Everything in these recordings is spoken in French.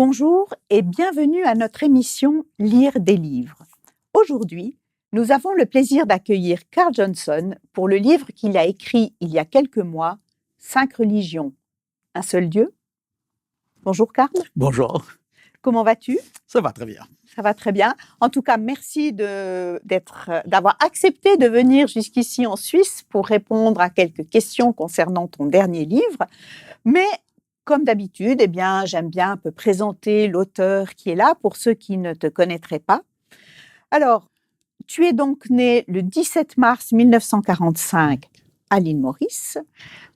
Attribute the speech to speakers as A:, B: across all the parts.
A: Bonjour et bienvenue à notre émission Lire des livres. Aujourd'hui, nous avons le plaisir d'accueillir Carl Johnson pour le livre qu'il a écrit il y a quelques mois, 5 religions, un seul Dieu. Bonjour Carl.
B: Bonjour.
A: Comment vas-tu ?
B: Ça va très bien.
A: Ça va très bien. En tout cas, merci d'avoir accepté de venir jusqu'ici en Suisse pour répondre à quelques questions concernant ton dernier livre. Mais comme d'habitude, j'aime bien un peu présenter l'auteur qui est là pour ceux qui ne te connaîtraient pas. Alors, tu es donc né le 17 mars 1945 à l'île Maurice.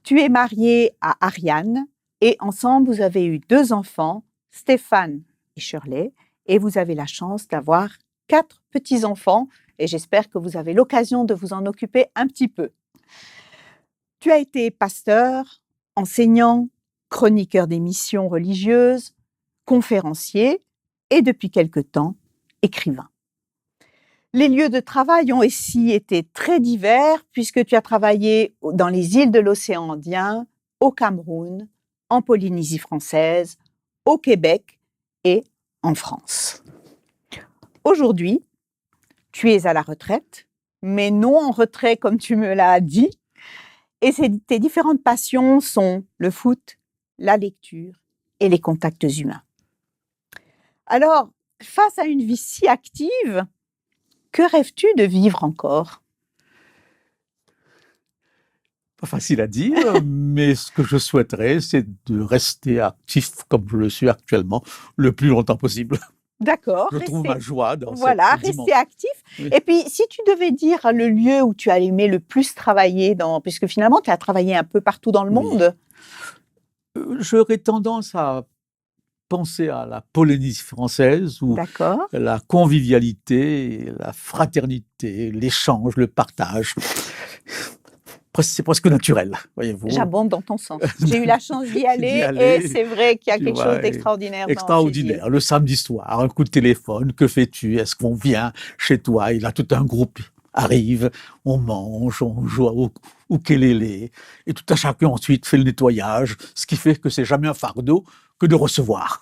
A: Tu es marié à Ariane et ensemble, vous avez eu 2 enfants, Stéphane et Shirley, et vous avez la chance d'avoir 4 petits-enfants et j'espère que vous avez l'occasion de vous en occuper un petit peu. Tu as été pasteur, enseignant, chroniqueur d'émissions religieuses, conférencier et depuis quelque temps, écrivain. Les lieux de travail ont aussi été très divers puisque tu as travaillé dans les îles de l'océan Indien, au Cameroun, en Polynésie française, au Québec et en France. Aujourd'hui, tu es à la retraite, mais non en retrait comme tu me l'as dit, et tes différentes passions sont le foot, la lecture et les contacts humains. Alors, face à une vie si active, que rêves-tu de vivre encore ?
B: Pas facile à dire, mais ce que je souhaiterais, c'est de rester actif comme je le suis actuellement, le plus longtemps possible.
A: D'accord.
B: Je trouve ma joie dans cette
A: rester
B: dimension.
A: actif. Oui. Et puis, si tu devais dire le lieu où tu as aimé le plus travailler, puisque finalement, tu as travaillé un peu partout dans le monde.
B: J'aurais tendance à penser à la Polynésie française où la convivialité, la fraternité, l'échange, le partage, c'est presque naturel, voyez-vous.
A: J'abonde dans ton sens. J'ai eu la chance d'y aller et c'est vrai qu'il y a quelque chose d'extraordinaire.
B: Extraordinaire. Le samedi soir, un coup de téléphone, que fais-tu ? Est-ce qu'on vient chez toi ? Et là, tout un groupe arrive, on mange, on joue au ukulélé, et tout un chacun ensuite fait le nettoyage, ce qui fait que c'est jamais un fardeau que de recevoir.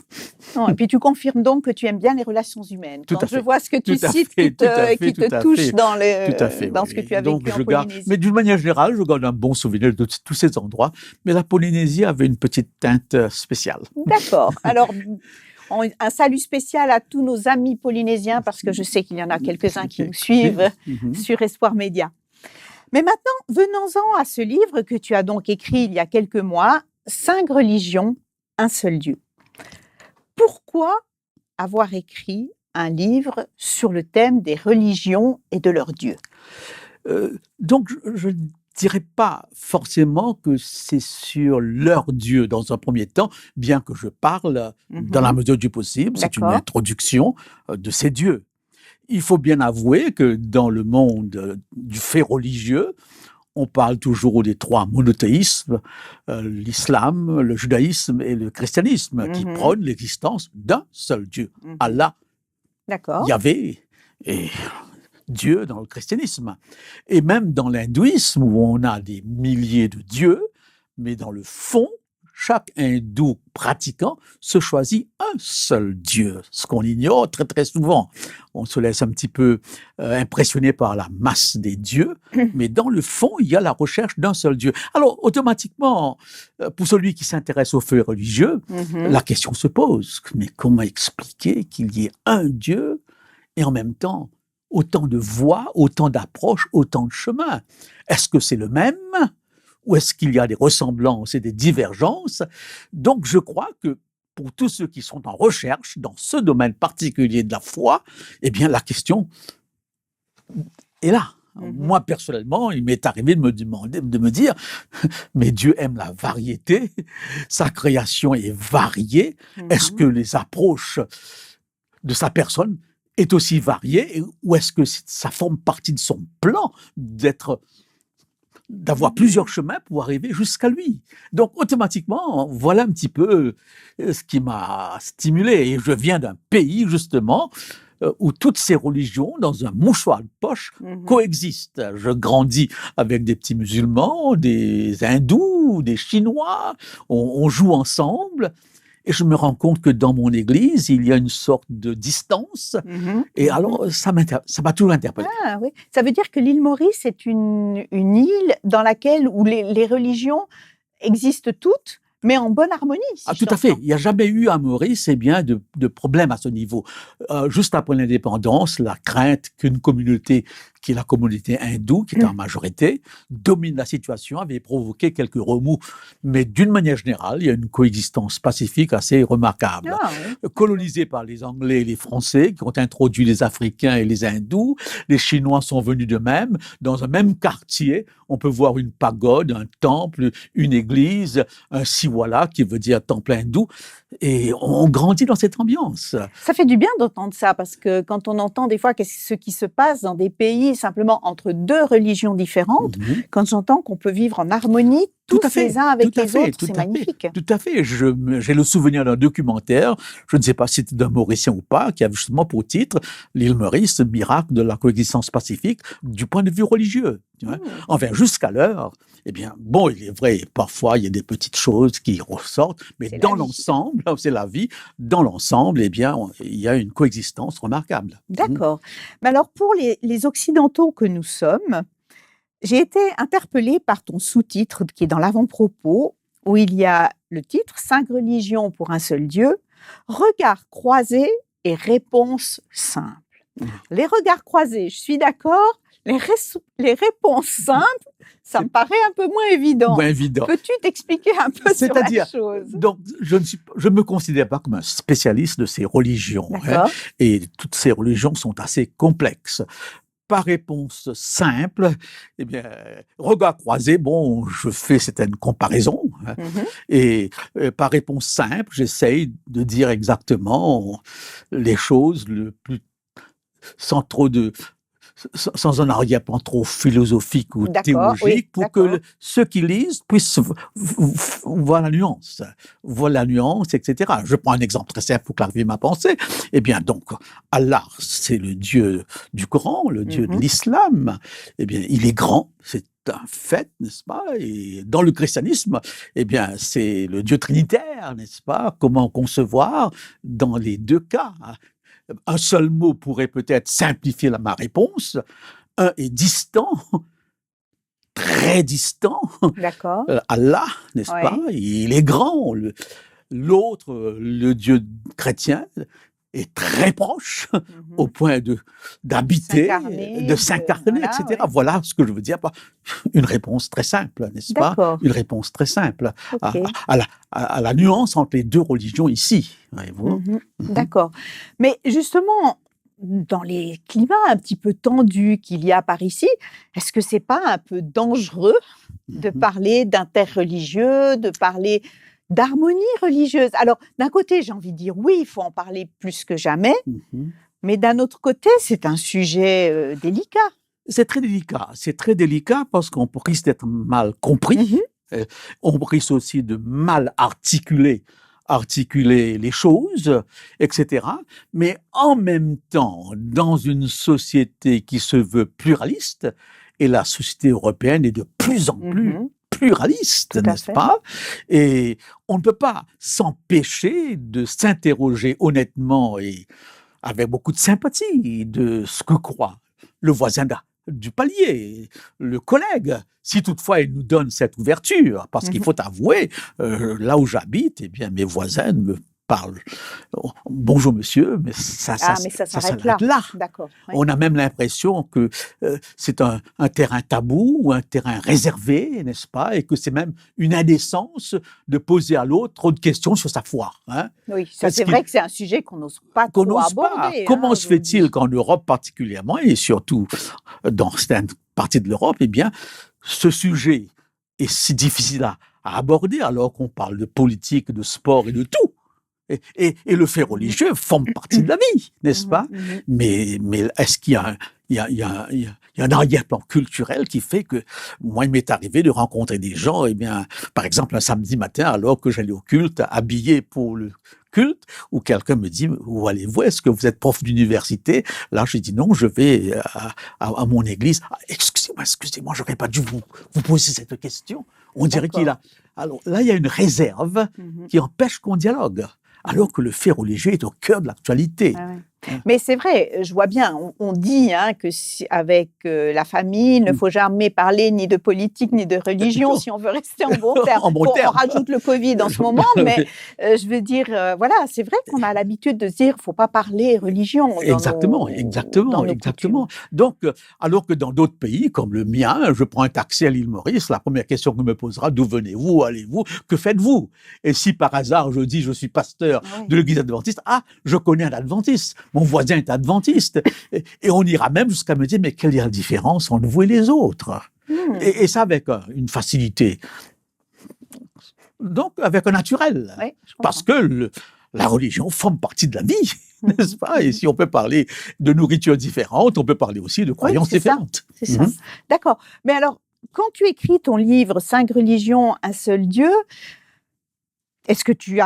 A: Non, et puis tu confirmes donc que tu aimes bien les relations humaines. Quand je vois ce que tu cites qui te touche dans ce que tu as vécu en Polynésie.
B: Mais d'une manière générale, je garde un bon souvenir de tous ces endroits, mais la Polynésie avait une petite teinte spéciale.
A: D'accord. Alors, un salut spécial à tous nos amis polynésiens, parce que je sais qu'il y en a quelques-uns qui nous suivent sur Espoir Média. Mais maintenant, venons-en à ce livre que tu as donc écrit il y a quelques mois, 5 religions, un seul Dieu. Pourquoi avoir écrit un livre sur le thème des religions et de leurs dieux ?
B: Donc, je ne dirais pas forcément que c'est sur leur Dieu dans un premier temps, bien que je parle dans la mesure du possible, c'est une introduction de ces dieux. Il faut bien avouer que dans le monde du fait religieux, on parle toujours des 3 monothéismes, l'islam, le judaïsme et le christianisme, qui prônent l'existence d'un seul Dieu, Allah, Yahvé et Dieu dans le christianisme. Et même dans l'hindouisme, où on a des milliers de dieux, mais dans le fond, chaque hindou pratiquant se choisit un seul Dieu, ce qu'on ignore très très souvent. On se laisse un petit peu impressionner par la masse des dieux, mais dans le fond, il y a la recherche d'un seul Dieu. Alors, automatiquement, pour celui qui s'intéresse aux faits religieux, la question se pose, mais comment expliquer qu'il y ait un Dieu et en même temps autant de voies, autant d'approches, autant de chemins ? Est-ce que c'est le même ? Ou est-ce qu'il y a des ressemblances et des divergences ? Donc, je crois que pour tous ceux qui sont en recherche dans ce domaine particulier de la foi, eh bien, la question est là. Moi, personnellement, il m'est arrivé de me dire, mais Dieu aime la variété, sa création est variée. Est-ce que les approches de sa personne est aussi variée, ou est-ce que ça forme partie de son plan d'avoir plusieurs chemins pour arriver jusqu'à lui. Donc, automatiquement, voilà un petit peu ce qui m'a stimulé. Et je viens d'un pays, justement, où toutes ces religions, dans un mouchoir de poche, coexistent. Je grandis avec des petits musulmans, des hindous, des chinois, on joue ensemble. et je me rends compte que dans mon église, il y a une sorte de distance. Et alors, ça m'a toujours interpellé.
A: Ah oui, ça veut dire que l'île Maurice est une île dans laquelle où les religions existent toutes, mais en bonne harmonie.
B: Tout à fait. Il n'y a jamais eu à Maurice de problème à ce niveau. Juste après l'indépendance, la crainte qu'une communauté, qui est la communauté hindoue, qui est en majorité, domine la situation, avait provoqué quelques remous. Mais d'une manière générale, il y a une coexistence pacifique assez remarquable. Colonisée par les Anglais et les Français, qui ont introduit les Africains et les Hindous, les Chinois sont venus de même. Dans un même quartier, on peut voir une pagode, un temple, une église, un siwala, qui veut dire temple hindou, et on grandit dans cette ambiance.
A: Ça fait du bien d'entendre ça, parce que quand on entend des fois ce qui se passe dans des pays simplement entre deux religions différentes, quand j'entends qu'on peut vivre en harmonie, tous les uns avec les autres, c'est magnifique.
B: Tout à fait. J'ai le souvenir d'un documentaire, je ne sais pas si c'était d'un Mauricien ou pas, qui avait justement pour titre l'île Maurice, miracle de la coexistence pacifique du point de vue religieux. Enfin, jusqu'à l'heure, eh bien, bon, il est vrai, parfois, il y a des petites choses qui ressortent, mais dans l'ensemble, c'est la vie, dans l'ensemble, eh bien, il y a une coexistence remarquable.
A: D'accord. Mais alors, pour les Occidentaux que nous sommes, j'ai été interpellée par ton sous-titre qui est dans l'avant-propos, où il y a le titre « 5 religions pour un seul Dieu, regards croisés et réponses simples ». Les regards croisés, je suis d'accord. Les réponses simples, ça me paraît un peu moins évident. Peux-tu t'expliquer un peu sur la chose?
B: Donc, je ne me considère pas comme un spécialiste de ces religions. Et toutes ces religions sont assez complexes. Par réponse simple, eh bien, regard croisé, bon, je fais certaines comparaisons. Et par réponse simple, j'essaye de dire exactement les choses sans un arrière-plan trop philosophique ou théologique, pour que ceux qui lisent puissent voir la nuance, etc. Je prends un exemple très simple pour clarifier ma pensée. Eh bien, donc, Allah, c'est le Dieu du Coran, le Dieu de l'islam. Eh bien, il est grand, c'est un fait, n'est-ce pas? Et dans le christianisme, eh bien, c'est le Dieu trinitaire, n'est-ce pas? Comment concevoir dans les deux cas? Un seul mot pourrait peut-être simplifier ma réponse. Un est distant, très distant. Allah, n'est-ce pas? Il est grand. L'autre, le Dieu chrétien, est très proche au point d'habiter, de s'incarner, etc. Voilà ce que je veux dire par une réponse très simple, n'est-ce pas? Une réponse très simple à la nuance entre les deux religions ici.
A: D'accord. Mais justement, dans les climats un petit peu tendus qu'il y a par ici, est-ce que c'est pas un peu dangereux de parler d'interreligieux, de parler d'harmonie religieuse? Alors, d'un côté, j'ai envie de dire oui, il faut en parler plus que jamais, mais d'un autre côté, c'est un sujet délicat.
B: C'est très délicat parce qu'on risque d'être mal compris, on risque aussi de mal articuler les choses, etc. Mais en même temps, dans une société qui se veut pluraliste, et la société européenne est de plus en plus pluraliste, n'est-ce pas? Et on ne peut pas s'empêcher de s'interroger honnêtement et avec beaucoup de sympathie de ce que croit le voisin du palier, le collègue, si toutefois il nous donne cette ouverture, parce qu'il faut avouer, là où j'habite, eh bien mes voisins me parlent bonjour monsieur, mais ça s'arrête là.
A: D'accord.
B: On a même l'impression que c'est un terrain tabou ou un terrain réservé, n'est-ce pas, et que c'est même une indécence de poser à l'autre trop de questions sur sa foi.
A: Oui, c'est vrai que c'est un sujet qu'on n'ose pas trop aborder.
B: Comment se fait-il qu'en Europe particulièrement, et surtout dans certaines parties de l'Europe, eh bien, ce sujet est si difficile à aborder alors qu'on parle de politique, de sport et de tout. Et le fait religieux forme partie de la vie, n'est-ce pas? Mais est-ce qu'il y a un arrière-plan culturel qui fait que moi, il m'est arrivé de rencontrer des gens, eh bien, par exemple, un samedi matin, alors que j'allais au culte, habillé pour le culte où quelqu'un me dit, où allez-vous? Est-ce que vous êtes prof d'université? Là, je dis non, je vais à mon église. Ah, excusez-moi, j'aurais pas dû vous poser cette question. On dirait qu'il a... Alors là, il y a une réserve qui empêche qu'on dialogue, alors que le fait religieux est au cœur de l'actualité.
A: Ah ouais. Mais c'est vrai, je vois bien, on dit que avec la famille, il ne faut jamais parler ni de politique ni de religion si on veut rester en bon terme. On rajoute le Covid en ce moment, mais je veux dire, voilà, c'est vrai qu'on a l'habitude de dire qu'il ne faut pas parler religion.
B: Exactement. Donc, alors que dans d'autres pays, comme le mien, je prends un taxi à l'île Maurice, la première question qu'on me posera, d'où venez-vous, où allez-vous, que faites-vous? Et si par hasard je dis je suis pasteur de l'église adventiste, je connais un adventiste. Mon voisin est adventiste. Et on ira même jusqu'à me dire, mais quelle est la différence entre vous et les autres? Et ça avec une facilité. Donc, avec un naturel.
A: Oui,
B: parce que la religion forme partie de la vie, n'est-ce pas? Et si on peut parler de nourriture différente, on peut parler aussi de croyances différentes.
A: C'est ça. D'accord. Mais alors, quand tu écris ton livre « 5 religions, un seul Dieu », est-ce que tu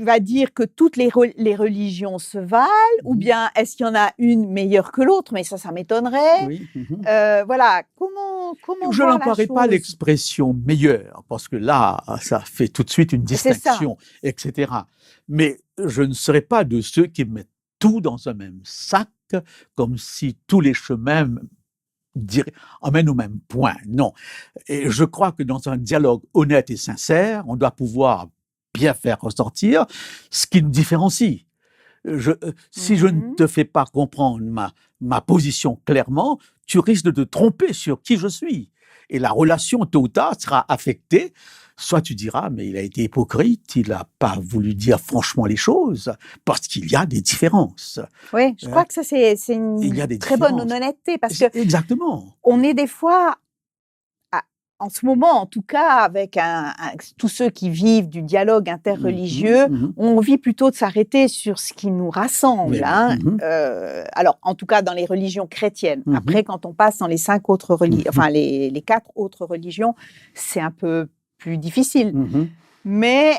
A: vas dire que toutes les religions se valent ou bien est-ce qu'il y en a une meilleure que l'autre? Mais ça m'étonnerait.
B: Oui.
A: Voilà, comment
B: je n'emploierai pas l'expression meilleure parce que là, ça fait tout de suite une distinction, etc. Mais je ne serai pas de ceux qui mettent tout dans un même sac comme si tous les chemins emmène au même point. Non. Et je crois que dans un dialogue honnête et sincère, on doit pouvoir bien faire ressortir ce qui nous différencie. Si je ne te fais pas comprendre ma position clairement, tu risques de te tromper sur qui je suis. Et la relation, tôt ou tard, sera affectée. Soit tu diras, mais il a été hypocrite, il n'a pas voulu dire franchement les choses, parce qu'il y a des différences.
A: Oui, je crois que ça, c'est une très bonne honnêteté, parce que
B: exactement.
A: On est des fois, en ce moment en tout cas, avec tous ceux qui vivent du dialogue interreligieux, on vit plutôt de s'arrêter sur ce qui nous rassemble. Alors, en tout cas, dans les religions chrétiennes. Après, quand on passe dans les 5 autres religions, enfin les 4 autres religions, c'est un peu plus difficile. Mais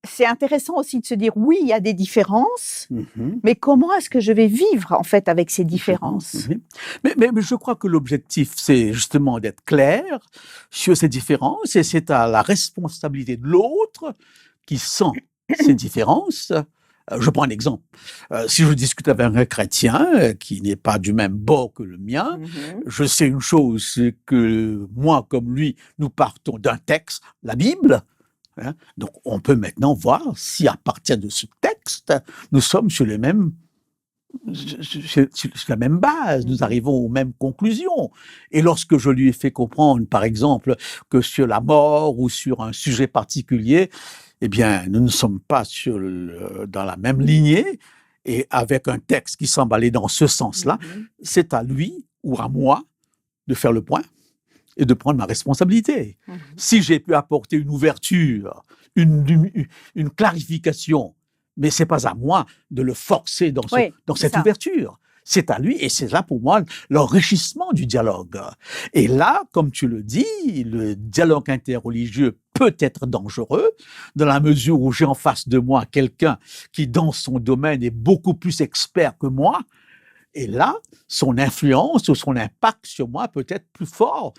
A: c'est intéressant aussi de se dire, oui, il y a des différences, mais comment est-ce que je vais vivre, en fait, avec ces différences?
B: Mais je crois que l'objectif, c'est justement d'être clair sur ces différences, et c'est à la responsabilité de l'autre qui sent ces différences. Je prends un exemple. Si je discute avec un chrétien qui n'est pas du même bord que le mien, je sais une chose, c'est que moi, comme lui, nous partons d'un texte, la Bible. Donc, on peut maintenant voir si à partir de ce texte, nous sommes sur la même base, nous arrivons aux mêmes conclusions. Et lorsque je lui ai fait comprendre, par exemple, que sur la mort ou sur un sujet particulier, eh bien, nous ne sommes pas dans la même lignée, et avec un texte qui semble aller dans ce sens-là, c'est à lui ou à moi de faire le point et de prendre ma responsabilité. Si j'ai pu apporter une ouverture, une clarification, mais c'est pas à moi de le forcer dans cette ouverture. C'est à lui, et c'est là pour moi l'enrichissement du dialogue. Et là, comme tu le dis, le dialogue interreligieux peut être dangereux, dans la mesure où j'ai en face de moi quelqu'un qui, dans son domaine, est beaucoup plus expert que moi. Et là, son influence ou son impact sur moi peut être plus fort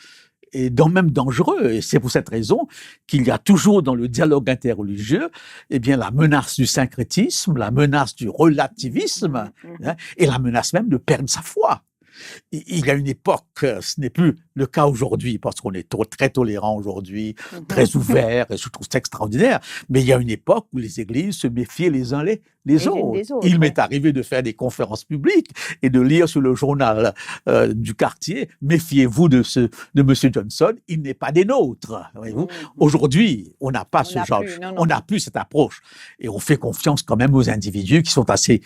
B: et même dangereux. Et c'est pour cette raison qu'il y a toujours dans le dialogue interreligieux, eh bien, la menace du syncrétisme, la menace du relativisme, et la menace même de perdre sa foi. Il y a une époque, ce n'est plus le cas aujourd'hui, parce qu'on est très tolérant aujourd'hui, très ouvert, et je trouve ça extraordinaire, mais il y a une époque où les églises se méfiaient les uns les autres. Il m'est arrivé de faire des conférences publiques et de lire sur le journal du quartier, méfiez-vous de M. Johnson, il n'est pas des nôtres. Voyez-vous. Aujourd'hui, on n'a pas on n'a plus cette approche, et on fait confiance quand même aux individus qui sont assez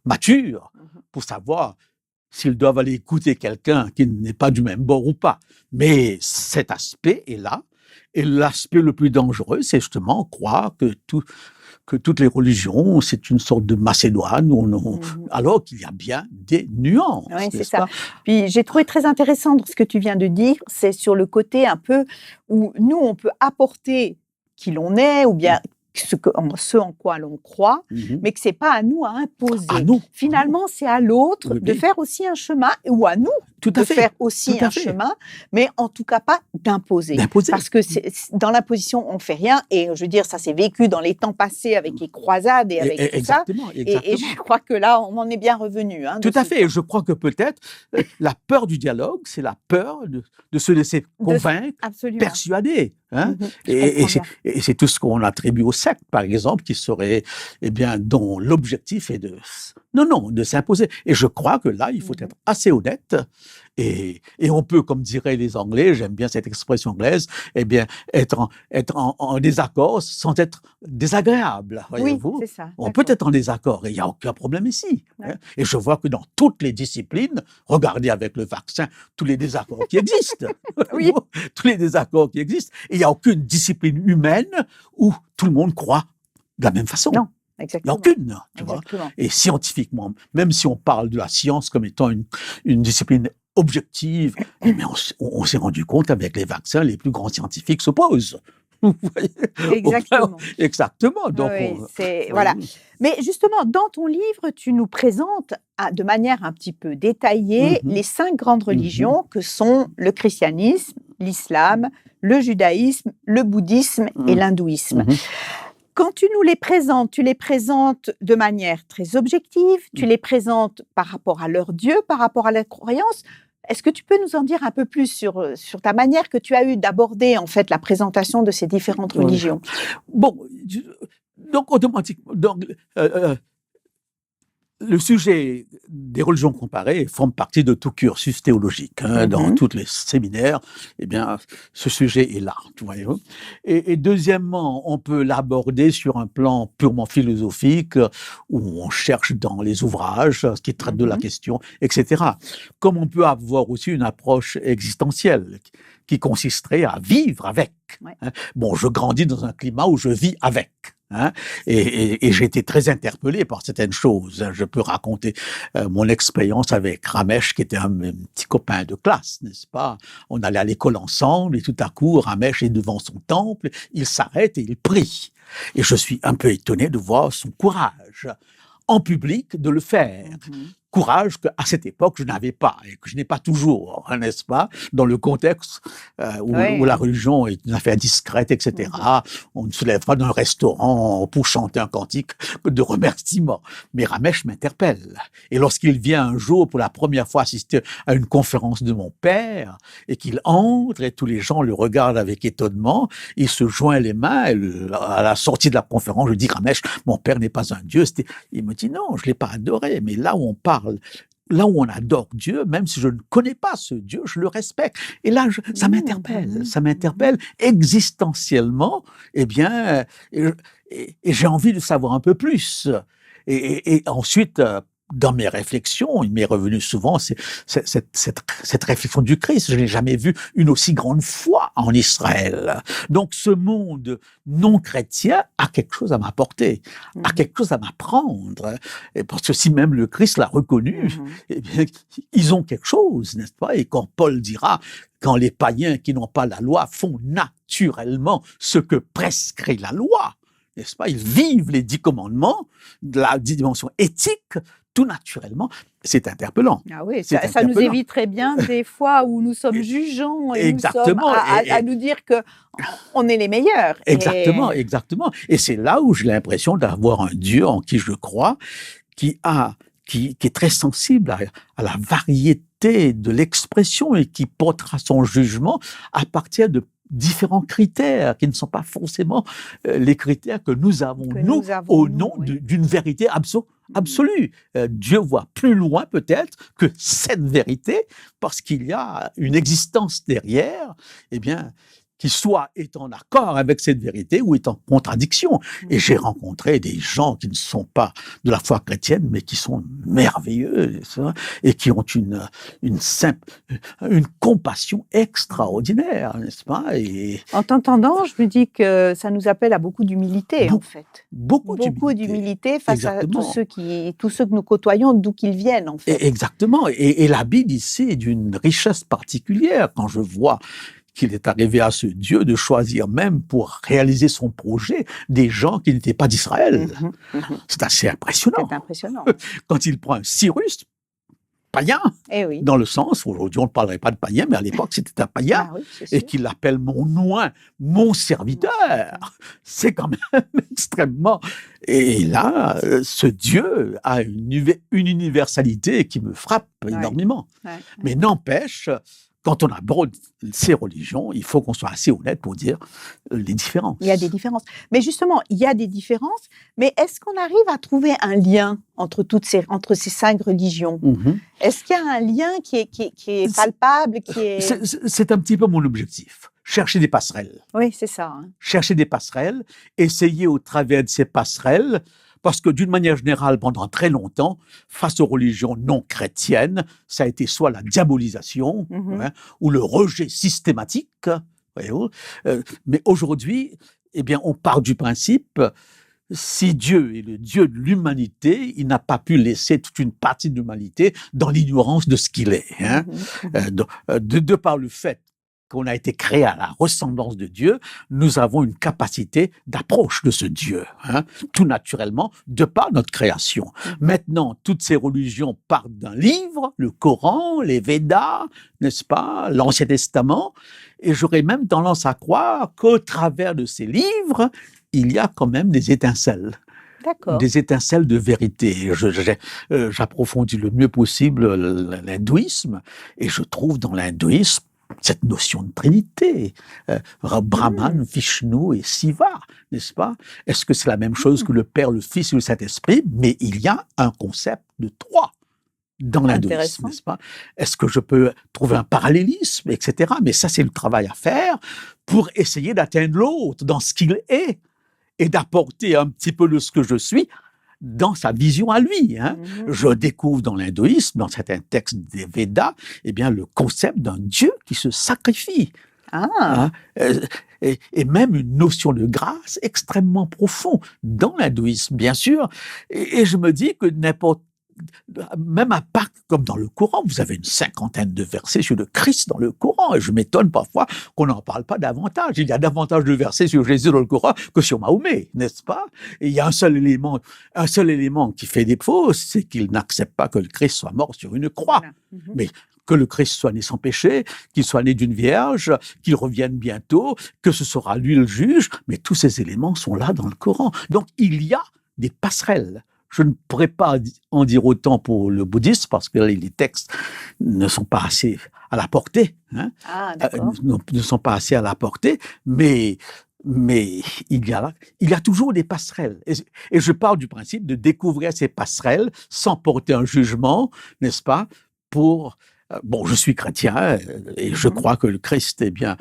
B: matures pour savoir s'ils doivent aller écouter quelqu'un qui n'est pas du même bord ou pas. Mais cet aspect est là. Et l'aspect le plus dangereux, c'est justement croire que toutes les religions, c'est une sorte de Macédoine, alors qu'il y a bien des nuances.
A: Oui, c'est ça. Puis j'ai trouvé très intéressant ce que tu viens de dire, c'est sur le côté un peu où nous, on peut apporter qui l'on est, ou bien ce en quoi l'on croit, mais que c'est pas à nous à imposer. Finalement, c'est à l'autre de faire aussi un chemin, ou à nous de faire aussi un chemin, mais en tout cas pas d'imposer. Parce que dans l'imposition, on fait rien. Et je veux dire, ça s'est vécu dans les temps passés avec les croisades et avec tout ça. Et je crois que là, on en est bien revenu.
B: Tout à fait. Et je crois que peut-être la peur du dialogue, c'est la peur de se laisser convaincre, persuader. Et c'est tout ce qu'on attribue aux sectes, par exemple, qui serait, dont l'objectif est de s'imposer. Et je crois que là, il faut être assez honnête. Et on peut, comme diraient les Anglais, j'aime bien cette expression anglaise, être en désaccord sans être désagréable. Voyez-vous,
A: c'est ça.
B: On peut être en désaccord et il n'y a aucun problème ici. Et je vois que dans toutes les disciplines, regardez avec le vaccin, tous les désaccords qui existent. Tous les désaccords qui existent. Et il n'y a aucune discipline humaine où tout le monde croit de la même façon.
A: Non.
B: Exactement. Il n'y en a aucune, tu vois. Et scientifiquement, même si on parle de la science comme étant une discipline objective, on s'est rendu compte avec les vaccins, les plus grands scientifiques s'opposent. Vous voyez ?
A: Exactement.
B: Exactement. Donc,
A: voilà. Mais justement, dans ton livre, tu nous présentes de manière un petit peu détaillée les 5 grandes religions que sont le christianisme, l'islam, le judaïsme, le bouddhisme et l'hindouisme. Quand tu nous les présentes, tu les présentes de manière très objective, tu les présentes par rapport à leur Dieu, par rapport à leur croyance. Est-ce que tu peux nous en dire un peu plus sur ta manière que tu as eue d'aborder en fait la présentation de ces différentes religions ?
B: Bon, donc automatiquement, le sujet des religions comparées forme partie de tout cursus théologique. Dans tous les séminaires, ce sujet est là. Tu vois. Et deuxièmement, on peut l'aborder sur un plan purement philosophique, où on cherche dans les ouvrages qui traitent de la question, etc. Comme on peut avoir aussi une approche existentielle, qui consisterait à vivre avec. Bon, je grandis dans un climat où je vis avec. Et j'ai été très interpellé par certaines choses. Je peux raconter mon expérience avec Ramesh, qui était un petit copain de classe, n'est-ce pas ? On allait à l'école ensemble et tout à coup, Ramesh est devant son temple, il s'arrête et il prie. Et je suis un peu étonné de voir son courage en public de le faire. Courage qu'à cette époque, je n'avais pas et que je n'ai pas toujours, n'est-ce pas, dans le contexte où la religion est une affaire discrète, etc. On ne se lève pas d'un restaurant pour chanter un cantique de remerciement. Mais Ramesh m'interpelle. Et lorsqu'il vient un jour pour la première fois assister à une conférence de mon père et qu'il entre et tous les gens le regardent avec étonnement, il se joint les mains et à la sortie de la conférence, je dis Ramesh, mon père n'est pas un dieu. Il me dit non, je l'ai pas adoré, mais là où on parle, là où on adore Dieu, même si je ne connais pas ce Dieu, je le respecte. Et là, ça m'interpelle existentiellement, et j'ai envie de savoir un peu plus. Et ensuite, dans mes réflexions, il m'est revenu souvent cette réflexion du Christ. Je n'ai jamais vu une aussi grande foi en Israël. Donc ce monde non chrétien a quelque chose à m'apporter, a quelque chose à m'apprendre. Et parce que si même le Christ l'a reconnu, ils ont quelque chose, n'est-ce pas ? Et quand Paul dira, quand les païens qui n'ont pas la loi font naturellement ce que prescrit la loi, n'est-ce pas ? Ils vivent les 10 commandements, de la dimension éthique, tout naturellement, c'est interpellant.
A: Ah oui, ça nous éviterait bien des fois où nous sommes jugeants et
B: exactement,
A: nous sommes à nous dire que on est les meilleurs.
B: Exactement. Et c'est là où j'ai l'impression d'avoir un Dieu en qui je crois, qui est très sensible à la variété de l'expression et qui portera son jugement à partir de différents critères qui ne sont pas forcément les critères que nous avons, au nom d'une vérité absolue. Dieu voit plus loin peut-être que cette vérité parce qu'il y a une existence derrière, qui soit est en accord avec cette vérité ou est en contradiction. Et j'ai rencontré des gens qui ne sont pas de la foi chrétienne, mais qui sont merveilleux, et qui ont une compassion extraordinaire, n'est-ce pas ? Et
A: en t'entendant, je me dis que ça nous appelle à beaucoup d'humilité, en fait.
B: Beaucoup
A: d'humilité face à tous ceux que nous côtoyons, d'où qu'ils viennent, en fait.
B: Exactement. Et la Bible ici est d'une richesse particulière quand je vois qu'il est arrivé à ce Dieu de choisir même pour réaliser son projet des gens qui n'étaient pas d'Israël. C'est assez impressionnant.
A: C'est impressionnant.
B: Quand il prend un Cyrus, païen, dans le sens, aujourd'hui on ne parlerait pas de païen, mais à l'époque c'était un païen, et qu'il l'appelle mon oint, mon serviteur, c'est quand même extrêmement... Et là, ce Dieu a une universalité qui me frappe énormément. Mais n'empêche, quand on aborde ces religions, il faut qu'on soit assez honnête pour dire les différences.
A: Il y a des différences. Mais justement, il y a des différences, mais est-ce qu'on arrive à trouver un lien entre ces 5 religions? Est-ce qu'il y a un lien qui est palpable,
B: C'est un petit peu mon objectif. Chercher des passerelles.
A: Oui, c'est ça.
B: Chercher des passerelles, essayer au travers de ces passerelles, parce que d'une manière générale, pendant très longtemps, face aux religions non chrétiennes, ça a été soit la diabolisation, ou le rejet systématique, voyez-vous. Mais aujourd'hui, eh bien, on part du principe, si Dieu est le Dieu de l'humanité, il n'a pas pu laisser toute une partie de l'humanité dans l'ignorance de ce qu'il est. De par le fait qu'on a été créé à la ressemblance de Dieu, nous avons une capacité d'approche de ce Dieu, tout naturellement, de par notre création. Maintenant, toutes ces religions partent d'un livre, le Coran, les Védas, n'est-ce pas, l'Ancien Testament, et j'aurais même tendance à croire qu'au travers de ces livres, il y a quand même des étincelles. Des étincelles de vérité. J'approfondis le mieux possible l'hindouisme, et je trouve dans l'hindouisme cette notion de Trinité, Brahman, Vishnu et Shiva, n'est-ce pas? Est-ce que c'est la même chose que le Père, le Fils et le Saint-Esprit? Mais il y a un concept de 3 dans l'hindouisme, n'est-ce pas? Est-ce que je peux trouver un parallélisme, etc. Mais ça, c'est le travail à faire pour essayer d'atteindre l'autre dans ce qu'il est et d'apporter un petit peu de ce que je suis dans sa vision à lui. Je découvre dans l'hindouisme, dans certains textes des Védas, eh bien, le concept d'un Dieu qui se sacrifie. Et même une notion de grâce extrêmement profonde dans l'hindouisme, bien sûr. Et je me dis que même à Pâques, comme dans le Coran, vous avez une 50aine de versets sur le Christ dans le Coran, et je m'étonne parfois qu'on n'en parle pas davantage. Il y a davantage de versets sur Jésus dans le Coran que sur Mahomet, n'est-ce pas? Et il y a un seul élément qui fait défaut, c'est qu'il n'accepte pas que le Christ soit mort sur une croix. Mais que le Christ soit né sans péché, qu'il soit né d'une vierge, qu'il revienne bientôt, que ce sera lui le juge, mais tous ces éléments sont là dans le Coran. Donc il y a des passerelles. Je ne pourrais pas en dire autant pour le bouddhisme, parce que les textes ne sont pas assez à la portée, ne sont pas assez à la portée, mais il y a toujours des passerelles. Et je parle du principe de découvrir ces passerelles sans porter un jugement, n'est-ce pas, je suis chrétien, et je crois que le Christ, eh bien,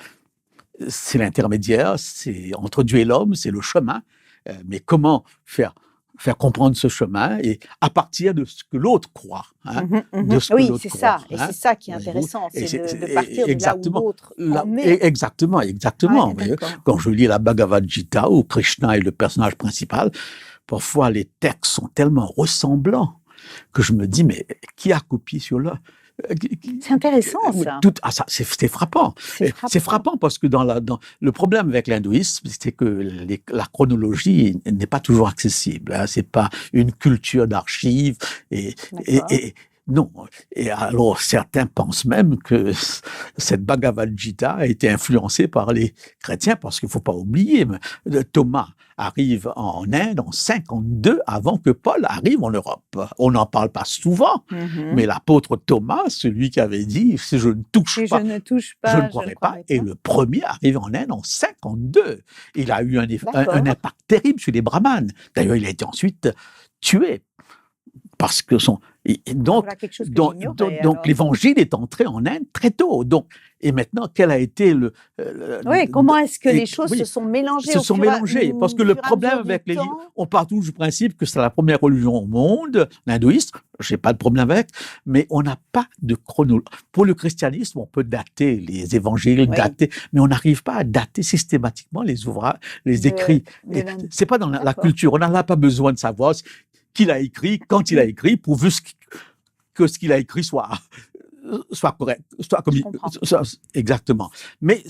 B: c'est l'intermédiaire, c'est entre Dieu et l'homme, c'est le chemin, mais comment faire comprendre ce chemin et à partir de ce que l'autre croit.
A: Oui, c'est ça. Et c'est ça qui est intéressant, c'est de partir de là où l'autre en est.
B: Exactement. Quand je lis la Bhagavad Gita, où Krishna est le personnage principal, parfois les textes sont tellement ressemblants que je me dis, mais qui a copié sur là?
A: C'est intéressant, ça.
B: C'est frappant. C'est frappant parce que le problème avec l'hindouisme, c'est que la chronologie n'est pas toujours accessible. C'est pas une culture d'archives non. Et alors, certains pensent même que cette Bhagavad Gita a été influencée par les chrétiens, parce qu'il ne faut pas oublier, Thomas arrive en Inde en 52 avant que Paul arrive en Europe. On n'en parle pas souvent, mais l'apôtre Thomas, celui qui avait dit « si je ne touche pas, je ne croirai pas », et le premier arrive en Inde en 52. Il a eu un impact terrible sur les brahmanes. D'ailleurs, il a été ensuite tué. Parce que donc l'évangile est entré en Inde très tôt. Et maintenant, quel a été
A: comment est-ce que les choses se sont mélangées?
B: Parce que le problème avec les livres, on part toujours du principe que c'est la première religion au monde, l'hindouisme, je n'ai pas de problème avec, mais on n'a pas de chronologie. Pour le christianisme, on peut dater les évangiles, mais on n'arrive pas à dater systématiquement les ouvrages, les écrits. C'est pas dans la culture, on n'a pas besoin de savoir qu'il a écrit, quand il a écrit, pourvu que ce qu'il a écrit soit soit correct, exactement. Mais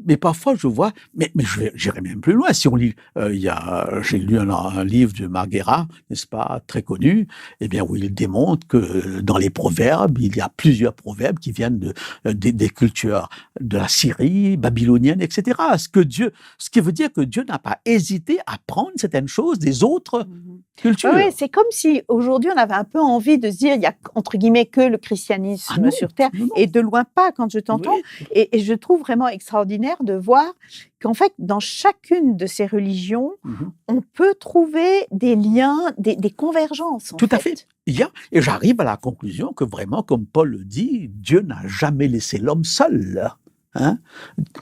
B: mais parfois je vois, mais j'irai même plus loin. Si on lit, j'ai lu un livre de Marguera, n'est-ce pas, très connu, eh bien où il démontre que dans les proverbes, il y a plusieurs proverbes qui viennent des cultures de la Syrie, babylonienne, etc. Ce qui veut dire que Dieu n'a pas hésité à prendre certaines choses des autres cultures.
A: Oui, c'est comme si aujourd'hui on avait un peu envie de se dire il y a entre guillemets que le christianisme sur terre, et de loin pas quand je t'entends. Oui. Et je trouve vraiment extraordinaire de voir qu'en fait dans chacune de ces religions, on peut trouver des liens, des convergences.
B: Tout à fait. Et j'arrive à la conclusion que vraiment, comme Paul le dit, Dieu n'a jamais laissé l'homme seul.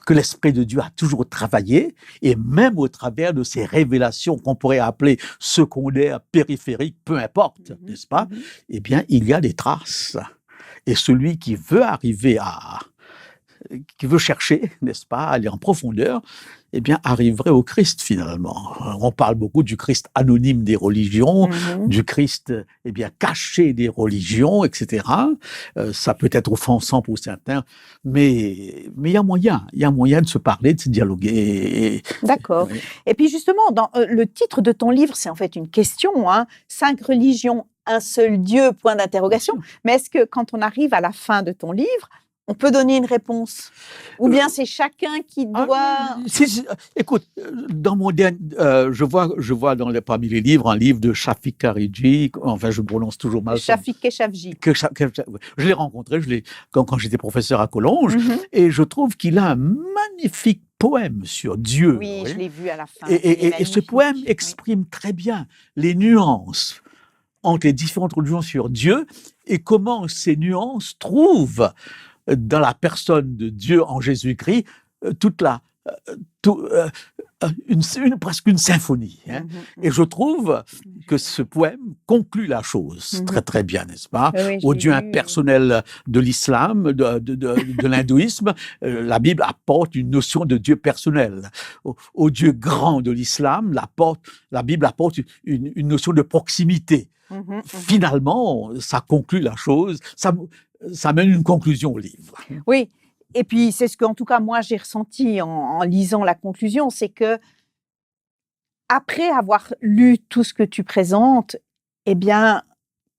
B: Que l'Esprit de Dieu a toujours travaillé, et même au travers de ces révélations qu'on pourrait appeler secondaires, périphériques, peu importe, n'est-ce pas? Eh bien, il y a des traces. Et celui qui veut qui veut chercher, n'est-ce pas, aller en profondeur, eh bien, arriverait au Christ finalement. On parle beaucoup du Christ anonyme des religions, du Christ, eh bien, caché des religions, etc. Ça peut être offensant pour certains, mais il y a moyen de se parler, de se dialoguer.
A: D'accord. Et puis justement, dans le titre de ton livre, c'est en fait une question, 5 religions, un seul Dieu, point d'interrogation. Mais est-ce que quand on arrive à la fin de ton livre, on peut donner une réponse? Ou bien c'est chacun qui doit...
B: Écoute, dans mon dernier, je vois parmi les livres, un livre de Shafik Karidji, enfin je prononce toujours mal.
A: Shafik Keshavji.
B: Je l'ai rencontré quand j'étais professeur à Collonges, et je trouve qu'il a un magnifique poème sur Dieu.
A: Oui, je l'ai vu à la fin.
B: Et ce poème exprime très bien les nuances entre les différentes religions sur Dieu, et comment ces nuances trouvent dans la personne de Dieu en Jésus-Christ presque une symphonie. Et je trouve que ce poème conclut la chose très très bien, n'est-ce pas? Au Dieu impersonnel de l'islam, de l'hindouisme, la Bible apporte une notion de Dieu personnel. Au Dieu grand de l'islam, la Bible apporte une notion de proximité. Finalement, ça conclut la chose, ça mène une conclusion au livre.
A: Oui, et puis c'est ce que, en tout cas, moi j'ai ressenti en lisant la conclusion, c'est que après avoir lu tout ce que tu présentes, eh bien,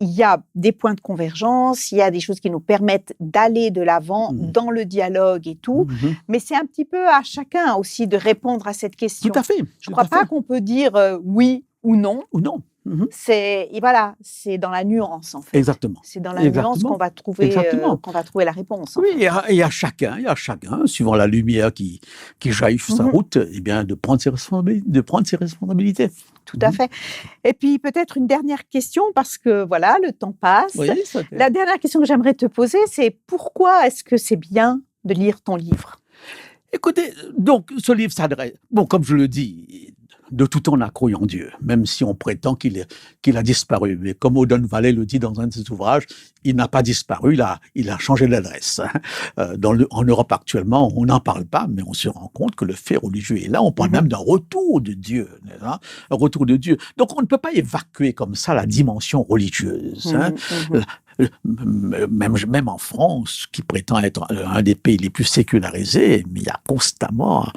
A: il y a des points de convergence, il y a des choses qui nous permettent d'aller de l'avant dans le dialogue et tout, mais c'est un petit peu à chacun aussi de répondre à cette question.
B: Tout à fait.
A: Je ne crois pas qu'on peut dire oui ou non.
B: Ou non.
A: C'est dans la nuance en fait.
B: Exactement.
A: C'est dans la nuance qu'on va trouver la réponse.
B: Oui, il y a chacun, suivant la lumière qui jaillit sur sa route, eh bien de prendre ses responsabilités.
A: Tout à fait. Et puis peut-être une dernière question parce que voilà, le temps passe.
B: Oui,
A: la dernière question que j'aimerais te poser, c'est pourquoi est-ce que c'est bien de lire ton livre?
B: Écoutez, donc ce livre s'adresse, comme je le dis, de tout temps on a cru en Dieu, même si on prétend qu'il a disparu. Mais comme Auden Vallée le dit dans un de ses ouvrages, il n'a pas disparu, il a changé d'adresse. En Europe actuellement, on n'en parle pas, mais on se rend compte que le fait religieux est là. On parle même d'un retour de Dieu, un retour de Dieu. Donc on ne peut pas évacuer comme ça la dimension religieuse. Même en France, qui prétend être un des pays les plus sécularisés, mais il y a constamment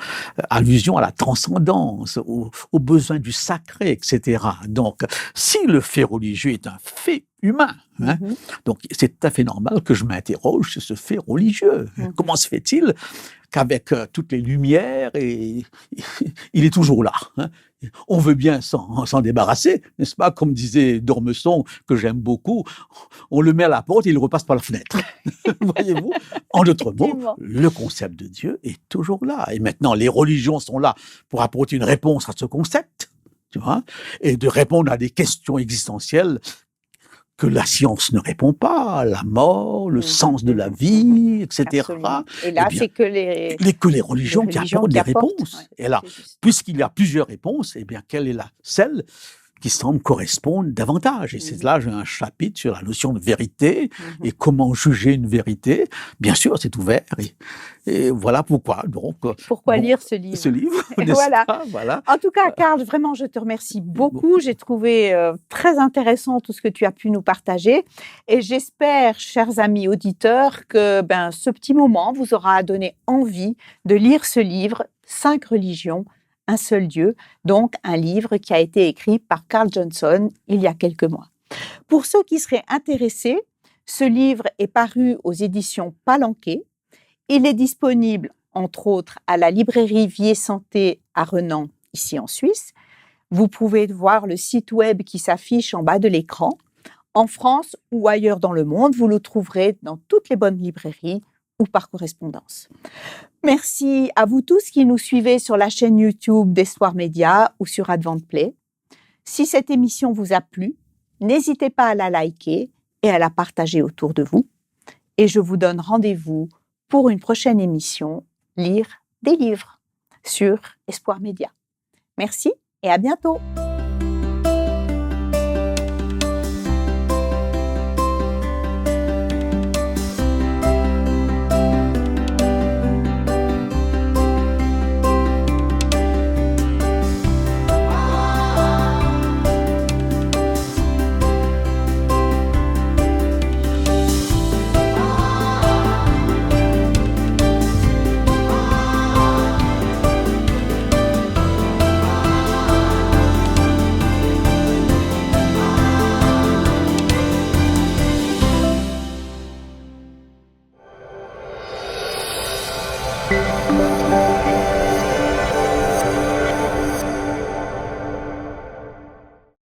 B: allusion à la transcendance, au besoin du sacré, etc. Donc, si le fait religieux est un fait humain, donc c'est tout à fait normal que je m'interroge sur ce fait religieux. Comment se fait-il qu'avec toutes les lumières, il est toujours là. On veut bien s'en débarrasser, n'est-ce pas? Comme disait Dormesson, que j'aime beaucoup, on le met à la porte et il repasse par la fenêtre. Voyez-vous? En d'autres mots, le concept de Dieu est toujours là. Et maintenant, les religions sont là pour apporter une réponse à ce concept, tu vois, et de répondre à des questions existentielles que la science ne répond pas, la mort, le sens de la vie, etc.
A: Absolument. Et là, c'est que
B: les religions qui apportent des réponses.
A: Ouais,
B: et là, puisqu'il y a plusieurs réponses, eh bien, quelle est celle qui semblent correspondre davantage. Et c'est là, j'ai un chapitre sur la notion de vérité et comment juger une vérité. Bien sûr, c'est ouvert. Et voilà pourquoi. Donc,
A: pourquoi lire ce livre?
B: Ce livre,
A: voilà.
B: Voilà.
A: En tout cas, Karl, vraiment, je te remercie beaucoup. J'ai trouvé très intéressant tout ce que tu as pu nous partager. Et j'espère, chers amis auditeurs, que ce petit moment vous aura donné envie de lire ce livre, 5 religions, un seul Dieu, donc un livre qui a été écrit par Carl Johnson il y a quelques mois. Pour ceux qui seraient intéressés, ce livre est paru aux éditions Palanquet. Il est disponible, entre autres, à la librairie Vie et Santé à Renan, ici en Suisse. Vous pouvez voir le site web qui s'affiche en bas de l'écran. En France ou ailleurs dans le monde, vous le trouverez dans toutes les bonnes librairies ou par correspondance. Merci à vous tous qui nous suivez sur la chaîne YouTube d'Espoir Média ou sur AdventPlay. Si cette émission vous a plu, n'hésitez pas à la liker et à la partager autour de vous. Et je vous donne rendez-vous pour une prochaine émission, Lire des livres, sur Espoir Média. Merci et à bientôt.